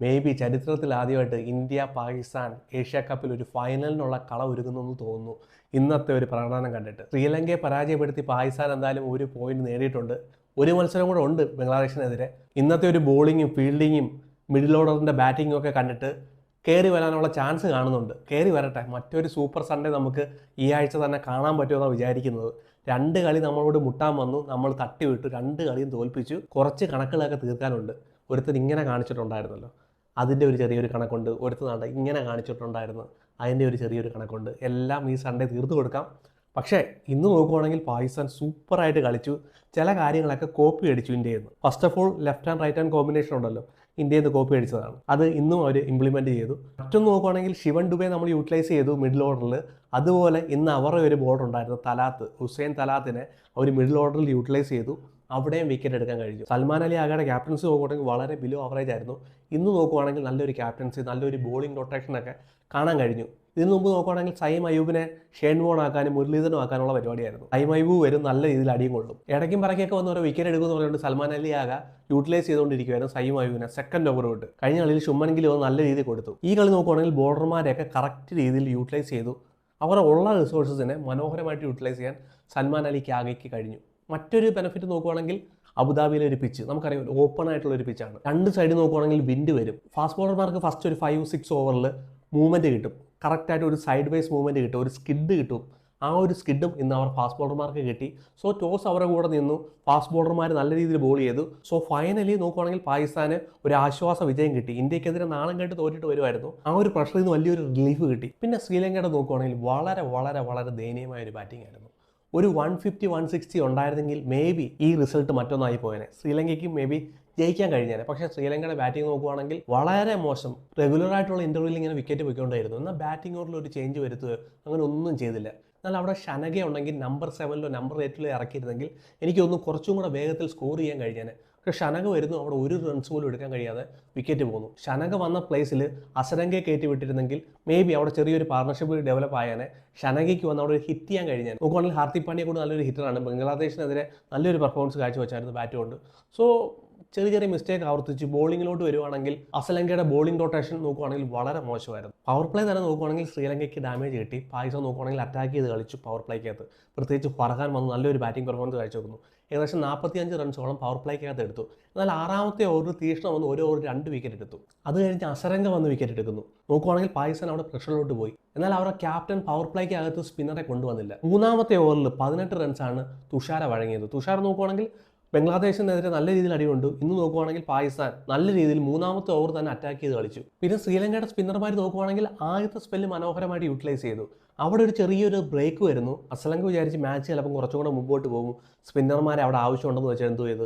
May be ചരിത്രത്തിൽ ആദ്യമായിട്ട് India Pakistan Asia കപ്പിൽ ഒരു ഫൈനലിനുള്ള കള ഒരുങ്ങുന്നെന്ന് തോന്നുന്നു ഇന്നത്തെ ഒരു പ്രകടനം കണ്ടിട്ട്. ശ്രീലങ്കയെ പരാജയപ്പെടുത്തി പാകിസ്ഥാൻ എന്തായാലും ഒരു പോയിന്റ് നേടിയിട്ടുണ്ട്. ഒരു മത്സരം കൂടെ ഉണ്ട് ബംഗ്ലാദേശിനെതിരെ. ഇന്നത്തെ ഒരു ബോളിങ്ങും ഫീൽഡിങ്ങും മിഡിൽ ഓർഡറിൻ്റെ ബാറ്റിങ്ങും ഒക്കെ കണ്ടിട്ട് കയറി വരാനുള്ള ചാൻസ് കാണുന്നുണ്ട്. കയറി വരട്ടെ, മറ്റൊരു സൂപ്പർ സൺഡേ നമുക്ക് ഈ ആഴ്ച തന്നെ കാണാൻ പറ്റുമെന്നാണ് വിചാരിക്കുന്നത്. 2 കളി നമ്മളോട് മുട്ടാൻ വന്നു, നമ്മൾ തട്ടിവിട്ടു, 2 കളിയും തോൽപ്പിച്ചു. കുറച്ച് കണക്കുകളൊക്കെ തീർക്കാനുണ്ട്. ഒരുത്തൻ ഇങ്ങനെ കാണിച്ചിട്ടുണ്ടായിരുന്നല്ലോ, അതിൻ്റെ ഒരു ചെറിയൊരു കണക്കുണ്ട്. ഒരുത്തനാണ്ട് ഇങ്ങനെ കാണിച്ചിട്ടുണ്ടായിരുന്നു, അതിൻ്റെ ഒരു ചെറിയൊരു കണക്കുണ്ട്. എല്ലാം ഈ സൺഡേ തീർത്തു കൊടുക്കാം. പക്ഷേ ഇന്ന് നോക്കുവാണെങ്കിൽ പാകിസ്ഥാൻ സൂപ്പറായിട്ട് കളിച്ചു. ചില കാര്യങ്ങളൊക്കെ കോപ്പി അടിച്ചു ഇന്ത്യയിൽ നിന്ന്. First of all left and right hand combination ഉണ്ടല്ലോ, ഇന്ത്യയിൽ നിന്ന് കോപ്പി അടിച്ചതാണ്. അത് ഇന്നും അവർ ഇംപ്ലിമെൻറ്റ് ചെയ്തു. മറ്റൊന്ന് നോക്കുവാണെങ്കിൽ ശിവൻ ഡുബെ നമ്മൾ യൂട്ടിലൈസ് ചെയ്തു മിഡിൽ ഓർഡറിൽ. അതുപോലെ ഇന്ന് അവരുടെ ഒരു ബോർഡർ ഉണ്ടായിരുന്നു തലാത്ത്, ഹുസൈൻ തലാത്തിനെ അവർ മിഡിൽ ഓർഡറിൽ യൂട്ടിലൈസ് ചെയ്തു. അവിടെയും വിക്കറ്റ് എടുക്കാൻ കഴിഞ്ഞു. സൽമാൻ അലി ആകയുടെ ക്യാപ്റ്റൻസി നോക്കുകയാണെങ്കിൽ വളരെ ബിലോ ആവറേജ് ആയിരുന്നു. ഇന്ന് നോക്കുവാണെങ്കിൽ നല്ലൊരു ക്യാപ്റ്റൻസി, നല്ലൊരു ബോളിംഗ് റൊട്ടേഷനൊക്കെ കാണാൻ കഴിഞ്ഞു. ഇതിന് മുമ്പ് നോക്കുകയാണെങ്കിൽ സൈം അയ്യൂബിനെ ഷെയ്ൻ വോൺ ആക്കാനും മുരളീധരനും ആക്കാനുള്ള പരിപാടിയായിരുന്നു. സൈം അയ്യൂബ് വരും, നല്ല രീതിയിൽ അടിയും കൊള്ളും. ഇടയ്ക്കും പറയ്ക്കൊക്കെ വന്ന് ഓരോ വിക്കറ്റ് എടുക്കുമെന്ന് പറഞ്ഞുകൊണ്ട് സൽമാൻ അലി ആക യൂട്ടിലൈസ് ചെയ്തുകൊണ്ടിരിക്കുകയായിരുന്നു സൈം അയ്യൂബിനെ സെക്കൻഡ് ഓവർ വിട്ട്. കഴിഞ്ഞ കളിയിൽ ശുഭ്മൻ ഗിൽ വന്ന് നല്ല രീതിയിൽ കൊടുത്തു. ഈ കളി നോക്കുകയാണെങ്കിൽ ബോളർമാരെയൊക്കെ കറക്റ്റ് രീതിയിൽ യൂട്ടിലൈസ് ചെയ്തു. അവർ ഉള്ള റിസോഴ്സസിനെ മനോഹരമായിട്ട് യൂട്ടിലൈസ് ചെയ്യാൻ സൽമാൻ അലിക്ക് ആകെക്ക് കഴിഞ്ഞു. മറ്റൊരു ബെനിഫിറ്റ് നോക്കുകയാണെങ്കിൽ അബുദാബിയിലെ ഒരു പിച്ച് നമുക്കറിയാം, ഓപ്പൺ ആയിട്ടുള്ള ഒരു പിച്ചാണ്. 2 സൈഡ് നോക്കുകയാണെങ്കിൽ വിൻഡ് വരും. ഫാസ്റ്റ് ബോളർമാർക്ക് ഫസ്റ്റ് ഒരു 5-6 ഓവറിൽ മൂവ്മെൻറ്റ് കിട്ടും. കറക്റ്റായിട്ട് ഒരു സൈഡ് വൈസ് മൂവ്മെൻറ്റ് കിട്ടും, ഒരു സ്കിഡ് കിട്ടും. ആ ഒരു സ്കിഡും ഇന്ന് അവർ ഫാസ്റ്റ് ബോളർമാർക്ക് കിട്ടി. സോ ടോസ് അവരുടെ കൂടെ നിന്നു, ഫാസ്റ്റ് ബോളർമാർ നല്ല രീതിയിൽ ബോൾ ചെയ്തു. സോ ഫൈനലി നോക്കുകയാണെങ്കിൽ പാകിസ്ഥാന് ഒരു ആശ്വാസ വിജയം കിട്ടി. ഇന്ത്യക്കെതിരെ നാണം കേട്ട് തോറ്റിട്ട് വരുമായിരുന്നു. ആ ഒരു പ്രഷറിൽ നിന്ന് വലിയൊരു റിലീഫ് കിട്ടി. പിന്നെ ശ്രീലങ്കയുടെ നോക്കുകയാണെങ്കിൽ വളരെ വളരെ വളരെ ദയനീയമായ ഒരു ബാറ്റിംഗ് ആയിരുന്നു. ഒരു 150-160 ഉണ്ടായിരുന്നെങ്കിൽ മേ ബി ഈ റിസൾട്ട് മറ്റൊന്നായി പോയേനെ. ശ്രീലങ്കയ്ക്ക് മേ ബി ജയിക്കാൻ കഴിഞ്ഞേനെ. പക്ഷേ ശ്രീലങ്കയുടെ ബാറ്റിംഗ് നോക്കുകയാണെങ്കിൽ വളരെ മോശം. റെഗുലറായിട്ടുള്ള ഇൻ്റർവ്യൂവിൽ ഇങ്ങനെ വിക്കറ്റ് പോയിക്കൊണ്ടായിരുന്നു. എന്നാൽ ബാറ്റിംഗ് ഓവറിൽ ഒരു ചേഞ്ച് വരുത്തുക അങ്ങനെ ഒന്നും ചെയ്തില്ല. എന്നാൽ അവിടെ ഷനഗ ഉണ്ടെങ്കിൽ നമ്പർ 7-ലോ നമ്പർ 8-ലോ ഇറക്കിയിരുന്നെങ്കിൽ എനിക്കൊന്നും കുറച്ചും കൂടെ വേഗത്തിൽ സ്കോർ ചെയ്യാൻ കഴിഞ്ഞേനെ. പക്ഷേ ഷനഗ വരുന്നു, അവിടെ ഒരു റൺസ് പോലും എടുക്കാൻ കഴിയാതെ വിക്കറ്റ് പോകുന്നു. ഷനഗ വന്ന പ്ലേസിൽ അസരംഗയെ കയറ്റി വിട്ടിരുന്നെങ്കിൽ മേ ബി അവിടെ ചെറിയൊരു പാർട്ണർഷിപ്പ് ഡെവലപ്പ് ആയാനെ. ഷനഗയ്ക്ക് വന്ന് അവിടെ ഹിറ്റ് ചെയ്യാൻ കഴിഞ്ഞാൽ നോക്കുകയാണെങ്കിൽ ഹാർദിക് പാണ്ഡ്യ കൂടെ നല്ലൊരു ഹിറ്ററാണ്. ബംഗ്ലാദേശിനെതിരെ നല്ലൊരു പെർഫോമൻസ് കാഴ്ചവെച്ചായിരുന്നു ബാറ്റ് കൊണ്ട്. സോ ചെറിയ ചെറിയ മിസ്റ്റേക്ക് ആവർത്തിച്ച് ബോളിങ്ങിലോട്ട് വരുവാണെങ്കിൽ അസലങ്കയുടെ ബോളിംഗ് റൊട്ടേഷൻ നോക്കുകയാണെങ്കിൽ വളരെ മോശമായിരുന്നു. പവർ പ്ലേ തന്നെ നോക്കുകയാണെങ്കിൽ ശ്രീലങ്കയ്ക്ക് ഡാമേജ് കിട്ടി. പാകിസ്ഥാൻ നോക്കുകയാണെങ്കിൽ അറ്റാക്ക് ചെയ്ത് കളിച്ചു പവർ പ്ലേക്കകത്ത്. പ്രത്യേകിച്ച് ഫർഹാൻ വന്ന് നല്ലൊരു ബാറ്റിംഗ് പെർഫോമൻസ് കാഴ്ചവെക്കുന്നു. ഏകദേശം 45 റൺസോളം പവർ പ്ലേക്കകത്ത് എടുത്തു. എന്നാൽ 6ാമത്തെ ഓവറിൽ തീഷ്ണ വന്ന് ഒരു ഓവർ 2 വിക്കറ്റ് എടുത്തു. അത് കഴിഞ്ഞ് അസരംഗ വന്ന് വിക്കറ്റ് എടുക്കുന്നു. നോക്കുകയാണെങ്കിൽ പാകിസ്ഥാൻ അവിടെ പ്രഷറിലോട്ട് പോയി. എന്നാൽ അവരുടെ ക്യാപ്റ്റൻ പവർ പ്ലേക്കകത്ത് സ്പിന്നറെ കൊണ്ടുവന്നില്ല. 3ാമത്തെ ഓവറിൽ 18 റൺസാണ് തുഷാര വഴങ്ങിയത്. തുഷാർ നോക്കുകയാണെങ്കിൽ ബംഗ്ലാദേശിനെതിരെ നല്ല രീതിയിൽ അടികൊണ്ടു. ഇന്ന് നോക്കുവാണെങ്കിൽ പാകിസ്ഥാൻ നല്ല രീതിയിൽ 3ാമത്തെ ഓവർ തന്നെ അറ്റാക്ക് ചെയ്ത് കളിച്ചു. പിന്നെ ശ്രീലങ്കയുടെ സ്പിന്നർമാർ നോക്കുവാണെങ്കിൽ ആദ്യത്തെ സ്പെല്ല് മനോഹരമായിട്ട് യൂട്ടിലൈസ് ചെയ്തു. അവിടെ ഒരു ചെറിയൊരു ബ്രേക്ക് വരുന്നു. അസലങ്ക വിചാരിച്ച് മാച്ച് ചിലപ്പം കുറച്ചും കൂടെ മുമ്പോട്ട് പോകും, സ്പിന്നർമാരെ അവിടെ ആവശ്യമുണ്ടെന്ന് വെച്ചാൽ എന്തോ ചെയ്ത്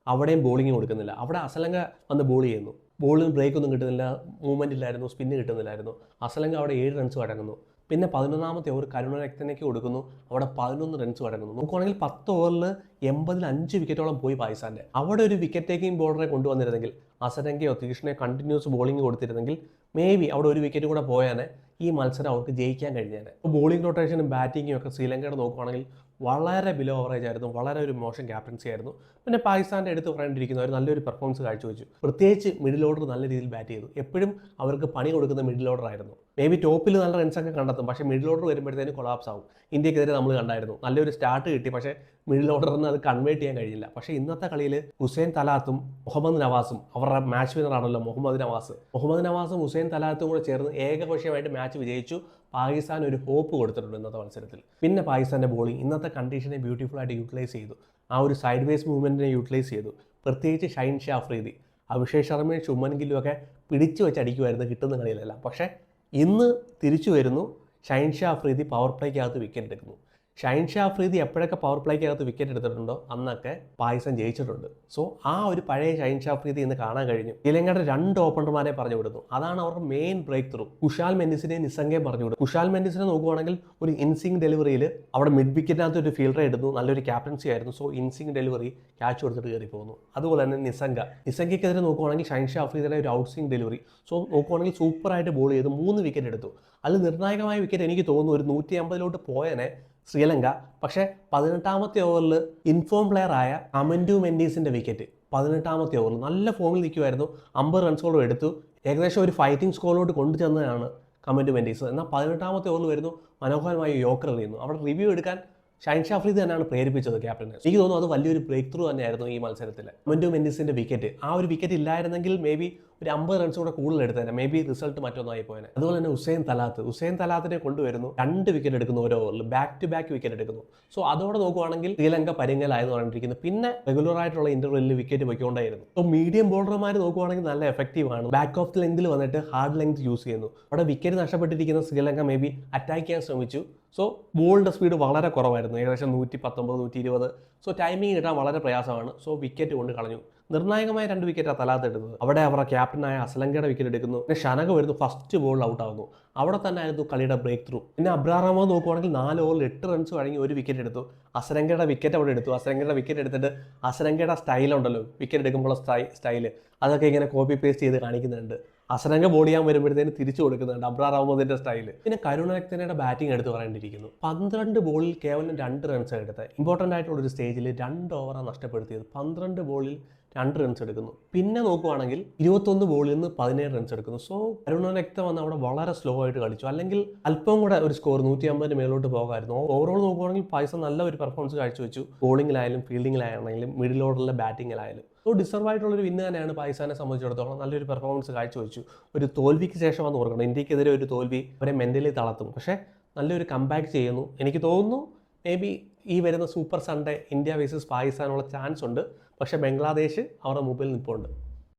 അവിടെയും ബോളിംഗ് കൊടുക്കുന്നില്ല. അവിടെ അസലങ്ക വന്ന് ബോൾ ചെയ്യുന്നു. ബോളിന് ബ്രേക്ക് ഒന്നും കിട്ടുന്നില്ല, മൂവ്മെൻറ്റ് ഇല്ലായിരുന്നു, സ്പിന്ന് കിട്ടുന്നില്ലായിരുന്നു. അസലങ്ക അവിടെ 7 റൺസ് അടങ്ങുന്നു. പിന്നെ 11ാമത്തെ ഓവർ കരുണരത്നയ്ക്ക് കൊടുക്കുന്നു. അവിടെ 11 റൺസ് അടങ്ങുന്നു. നോക്കുകയാണെങ്കിൽ 10 ഓവറിൽ 85 വിക്കറ്റോളം പോയി പാകിസ്ഥാൻ്റെ. അവിടെ ഒരു വിക്കറ്റ് ടേക്കിംഗ് ബോളറെ കൊണ്ടുവന്നിരുന്നെങ്കിൽ അസരങ്കയോ തീഷ്ണയോ കണ്ടിന്യൂസ് ബോളിംഗ് കൊടുത്തിരുന്നെങ്കിൽ മേ ബി അവിടെ ഒരു വിക്കറ്റ് കൂടെ പോയാനെ ഈ മത്സരം അവർക്ക് ജയിക്കാൻ കഴിഞ്ഞേനെ. ബോളിംഗ് റൊട്ടേഷനും ബാറ്റിങ്ങും ഒക്കെ ശ്രീലങ്കയുടെ നോക്കുകയാണെങ്കിൽ വളരെ ബിലോ ആവറേജ് ആയിരുന്നു. വളരെ ഒരു മോശം ക്യാപ്റ്റൻസി ആയിരുന്നു. പിന്നെ പാകിസ്ഥാൻ്റെ എടുത്ത് പറയേണ്ടിയിരിക്കുന്ന അവർ നല്ലൊരു പെർഫോമൻസ് കാഴ്ചവെച്ചു. പ്രത്യേകിച്ച് മിഡിൽ ഓർഡർ നല്ല രീതിയിൽ ബാറ്റ് ചെയ്തു. എപ്പോഴും അവർക്ക് പണി കൊടുക്കുന്ന മിഡിൽ ഓർഡർ ആയിരുന്നു. മേ ബി ടോപ്പിൽ നല്ല റൺസൊക്കെ കണ്ടെത്തും, പക്ഷേ മിഡിൽ ഓർഡർ വരുമ്പോഴത്തേന് കൊളാപ്സ് ആവും. ഇന്ത്യക്കെതിരെ നമ്മൾ കണ്ടായിരുന്നു, നല്ലൊരു സ്റ്റാർട്ട് കിട്ടി, പക്ഷേ മിഡിൽ ഓർഡറിന് അത് കൺവേർട്ട് ചെയ്യാൻ കഴിയില്ല. പക്ഷേ ഇന്നത്തെ കളിയിൽ ഹുസൈൻ തലാത്തും മുഹമ്മദ് നവാസും, അവരുടെ മാച്ച് വിന്നറാണല്ലോ മുഹമ്മദ് നവാസും ഹുസൈൻ തലാത്തും കൂടെ ചേർന്ന് ഏകപക്ഷീയമായിട്ട് മാച്ച് വിജയിച്ചു. പാകിസ്ഥാൻ ഒരു ഹോപ്പ് കൊടുത്തിട്ടുണ്ട് ഇന്നത്തെ മത്സരത്തിൽ. പിന്നെ പാകിസ്ഥാൻ്റെ ബോളിംഗ് ഇന്നത്തെ കണ്ടീഷനെ ബ്യൂട്ടിഫുൾ ആയിട്ട് യൂട്ടിലൈസ് ചെയ്തു. ആ ഒരു സൈഡ് വേസ് മൂവ്മെൻറ്റിനെ യൂട്ടിലൈസ് ചെയ്തു. പ്രത്യേകിച്ച് ഷൈൻ ഷാ അഫ്രീദി, അഭിഷേക് ശർമ്മയും ശുഭ്മൻ ഗില്ലും ഒക്കെ പിടിച്ചു വെച്ച് അടിക്കുമായിരുന്നു കിട്ടുന്ന കളിയിലെല്ലാം. പക്ഷേ ഇന്ന് തിരിച്ചു വരുന്നു. ഷൈൻ ഷാ അഫ്രീദി പവർ പ്ലേക്കകത്ത് വിക്കറ്റ് എടുക്കുന്നു. ഷൈൻ ഷാ അഫ്രീദി എപ്പോഴൊക്കെ പവർ പ്ലേക്കകത്ത് വിക്കറ്റ് എടുത്തിട്ടുണ്ടോ അന്നൊക്കെ പാകിസ്ഥാൻ ജയിച്ചിട്ടുണ്ട്. സോ ആ ഒരു പഴയ ഷൈൻ ഷാ അഫ്രീദി ഇന്ന് കാണാൻ കഴിഞ്ഞു. ശ്രീലങ്കയുടെ 2 ഓപ്പണർമാരെ പറഞ്ഞു വിടുന്നു. അതാണ് അവരുടെ മെയിൻ ബ്രേക്ക് ത്രൂ. കുശാൽ മെൻഡിസിനെയും നിസംഗയും പറഞ്ഞു വിടും. കുശാൽ മെൻഡിസിനെ നോക്കുകയാണെങ്കിൽ ഒരു ഇൻസിംഗ് ഡെലിവറിയിൽ അവിടെ മിഡ് വിക്കറ്റിനകത്ത് ഒരു ഫീൽഡറെ എടുത്തു. നല്ലൊരു ക്യാപ്റ്റൻസി ആയിരുന്നു. സോ ഇൻസിംഗ് ഡെലിവറി ക്യാച്ച് കൊടുത്തിട്ട് കയറി പോകുന്നു. അതുപോലെ തന്നെ നിസംഗയ്ക്കെതിരെ നോക്കുകയാണെങ്കിൽ ഷൈൻ ഷാ അഫ്രീദിയുടെ ഒരു ഔട്ട്സ്വിംഗ് ഡെലിവറി. സോ നോക്കുകയാണെങ്കിൽ സൂപ്പറായിട്ട് ബോൾ ചെയ്ത് 3 വിക്കറ്റ് എടുത്തു. അതിൽ നിർണായകമായ വിക്കറ്റ് എനിക്ക് തോന്നുന്നു ഒരു 150 പോയനെ ശ്രീലങ്ക. പക്ഷേ 18ാമത്തെ ഓവറിൽ ഇൻഫോം പ്ലെയർ ആയ അമൻഡു മെൻഡീസിൻ്റെ വിക്കറ്റ് 18ാമത്തെ ഓവറിൽ നല്ല ഫോമിൽ നിൽക്കുമായിരുന്നു. 50 റൺസോളം എടുത്തു. ഏകദേശം ഒരു ഫൈറ്റിംഗ് സ്കോറിലോട്ട് കൊണ്ടുചെന്നതാണ് കമൻറ്റ് മെൻഡീസ്. എന്നാൽ 18ാമത്തെ ഓവറിൽ വരുന്നു, മനോഹരമായി യോർക്കർ എറിയുന്നു. അവിടെ റിവ്യൂ എടുക്കാൻ ഷൈൻ അഫ്രീദി തന്നെയാണ് പ്രേരിപ്പിച്ചത് ക്യാപ്റ്റനെ. എനിക്ക് തോന്നുന്നു അത് വലിയൊരു ബ്രേക്ക് ത്രൂ തന്നെയായിരുന്നു ഈ മത്സരത്തിൽ. കമൻറ്റ് മെൻഡീസിൻ്റെ വിക്കറ്റ്, ആ ഒരു വിക്കറ്റ് ഇല്ലായിരുന്നെങ്കിൽ മേ ബി ഒരു 50 റൺസ് കൂടെ കൂടുതൽ എടുത്തേനെ, മേ ബി റിസൾട്ട് മറ്റൊന്നായി പോയേനെ. അതുപോലെ തന്നെ ഹുസൈൻ തലാത്തിനെ കൊണ്ടുവരുന്നു, 2 വിക്കറ്റ് എടുക്കുന്നു ഓരോ ഓവറിൽ, ബാക്ക് ടു ബാക്ക് വിക്കറ്റ് എടുക്കുന്നു. സോ അതോടെ നോക്കുവാണെങ്കിൽ ശ്രീലങ്ക പരിങ്ങലായെന്ന് പറഞ്ഞിരിക്കുന്നത്. പിന്നെ റെഗുലർ ആയിട്ടുള്ള ഇന്റർവെല്ലിൽ വിക്കറ്റ് പൊയ്ക്കൊണ്ടായിരുന്നു. സോ മീഡിയം ബോളർമാർ നോക്കുവാണെങ്കിൽ നല്ല എഫക്റ്റീവ് ആണ്. ബാക്ക് ഓഫ് ദി ലെങ്തിൽ വന്നിട്ട് ഹാർഡ് ലെങ്ത് യൂസ് ചെയ്യുന്നു. അവിടെ വിക്കറ്റ് നഷ്ടപ്പെട്ടിരിക്കുന്ന ശ്രീലങ്ക മേ ബി അറ്റാക്ക് ചെയ്യാൻ ശ്രമിച്ചു. സോ ബോളിൻ്റെ സ്പീഡ് വളരെ കുറവായിരുന്നു, ഏകദേശം 119, 120. സോ ടൈമിംഗ് കിട്ടാൻ വളരെ പ്രയാസമാണ്. സോ വിക്കറ്റ് കൊണ്ട് കളഞ്ഞു. നിർണായകമായ 2 വിക്കറ്റാണ് തലാത്ത് എടുത്തത്. അവിടെ അവരുടെ ക്യാപ്റ്റനായ അസലങ്കയുടെ വിക്കറ്റ് എടുക്കുന്നു. പിന്നെ ഷനക വരുന്നു, ഫസ്റ്റ് ബോളിൽ ഔട്ട് ആവുന്നു. അവിടെ തന്നെ ആയിരുന്നു കളിയുടെ ബ്രേക്ക് ത്രൂ. പിന്നെ അബ്രാറഹ്മ നോക്കുവാണെങ്കിൽ 4 ഓവറിൽ 8 റൺസ് വഴങ്ങി 1 വിക്കറ്റ് എടുത്തു. അസലങ്കയുടെ വിക്കറ്റ് അവിടെ എടുത്തു. അസലങ്കയുടെ വിക്കറ്റ് എടുത്തിട്ട് അസലങ്കയുടെ സ്റ്റൈലുണ്ടല്ലോ, വിക്കറ്റ് എടുക്കുമ്പോൾ സ്റ്റൈല്, അതൊക്കെ ഇങ്ങനെ കോപ്പി പേസ്റ്റ് ചെയ്ത് കാണിക്കുന്നുണ്ട്. അസലങ്ക ബോൾ ചെയ്യാൻ വരുമ്പോഴത്തേന് തിരിച്ചു കൊടുക്കുന്നുണ്ട് അബ്രാർ അഹമ്മദിന്റെ സ്റ്റൈല്. പിന്നെ കരുണരത്നയുടെ ബാറ്റിംഗ് എടുത്ത് പറയേണ്ടിയിരിക്കുന്നു. 12 ബോളിൽ കേവലം 2 റൺസ് എടുത്തത്. ഇമ്പോർട്ടൻ്റ് ആയിട്ടുള്ള ഒരു സ്റ്റേജിൽ 2 ഓവറാണ് നഷ്ടപ്പെടുത്തിയത്. 12 ബോളിൽ 2 റൺസ് എടുക്കുന്നു. പിന്നെ നോക്കുവാണെങ്കിൽ 21 ബോളിൽ നിന്ന് 17 റൺസ് എടുക്കുന്നു. സോ കരുണരത്ന വന്ന് അവിടെ വളരെ സ്ലോ ആയിട്ട് കളിച്ചു. അല്ലെങ്കിൽ അല്പം കൂടെ ഒരു സ്കോർ 150 മേലോട്ട് പോകാമായിരുന്നു. ഓവറോൾ നോക്കുവാണെങ്കിൽ പാകിസ്ഥാൻ നല്ല ഒരു പെർഫോമൻസ് കാഴ്ചവെച്ചു. ബോളിങ്ങിലായാലും ഫീൽഡിങ്ങിലായാലും മിഡിൽ ഓർഡറിലെ ബാറ്റിങ്ങിലായാലും. സോ ഡിസർവ് ആയിട്ടുള്ളൊരു വിന്ന് തന്നെയാണ് പാകിസ്ഥാനെ സംബന്ധിച്ചിടത്തോളം. നല്ലൊരു പെർഫോമൻസ് കാഴ്ചവെച്ചു. ഒരു തോൽവിക്ക് ശേഷമാണ് ഓർക്കണം, ഇന്ത്യക്കെതിരെ ഒരു തോൽവി അവരെ മെൻ്റലി തളർത്തും. പക്ഷേ നല്ലൊരു കംബാക്ക് ചെയ്യുന്നു. എനിക്ക് തോന്നുന്നു മേ ബി ഈ വരുന്ന സൂപ്പർ സൺഡേ ഇന്ത്യ വേഴ്സസ് പാകിസ്ഥാനുള്ള ചാൻസ് ഉണ്ട്. പക്ഷേ ബംഗ്ലാദേശ് അവരുടെ മുമ്പിൽ നിൽപ്പുണ്ട്.